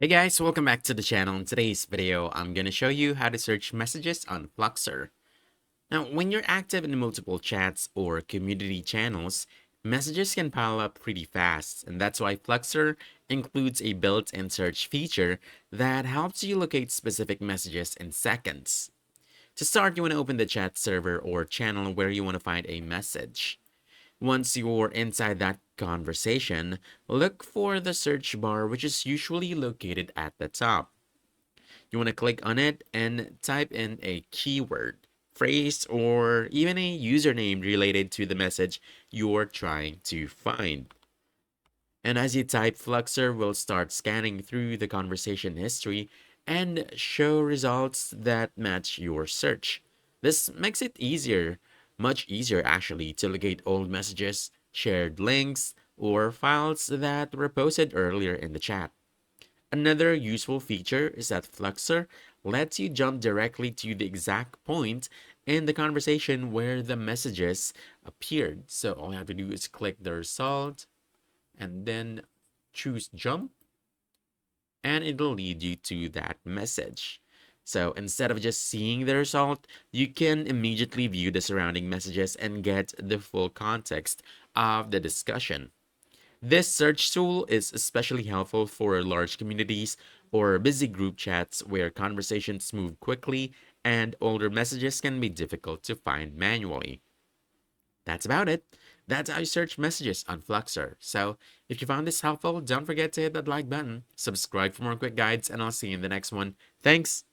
Hey guys, welcome back to the channel. In today's video, I'm going to show you how to search messages on Fluxer. Now, when you're active in multiple chats or community channels, messages can pile up pretty fast, and that's why Fluxer includes a built-in search feature that helps you locate specific messages in seconds. To start, you want to open the chat server or channel where you want to find a message. Once you're inside that conversation, look for the search bar, which is usually located at the top. You want to click on it and type in a keyword, phrase, or even a username related to the message you're trying to find. And as you type, Fluxer will start scanning through the conversation history and show results that match your search. This makes it much easier actually, to locate old messages, shared links, or files that were posted earlier in the chat. Another useful feature is that Fluxer lets you jump directly to the exact point in the conversation where the messages appeared. So all you have to do is click the result and then choose jump, and it'll lead you to that message. So instead of just seeing the result, you can immediately view the surrounding messages and get the full context of the discussion. This search tool is especially helpful for large communities or busy group chats where conversations move quickly and older messages can be difficult to find manually. That's about it. That's how you search messages on Fluxer. So if you found this helpful, don't forget to hit that like button, subscribe for more quick guides, and I'll see you in the next one. Thanks!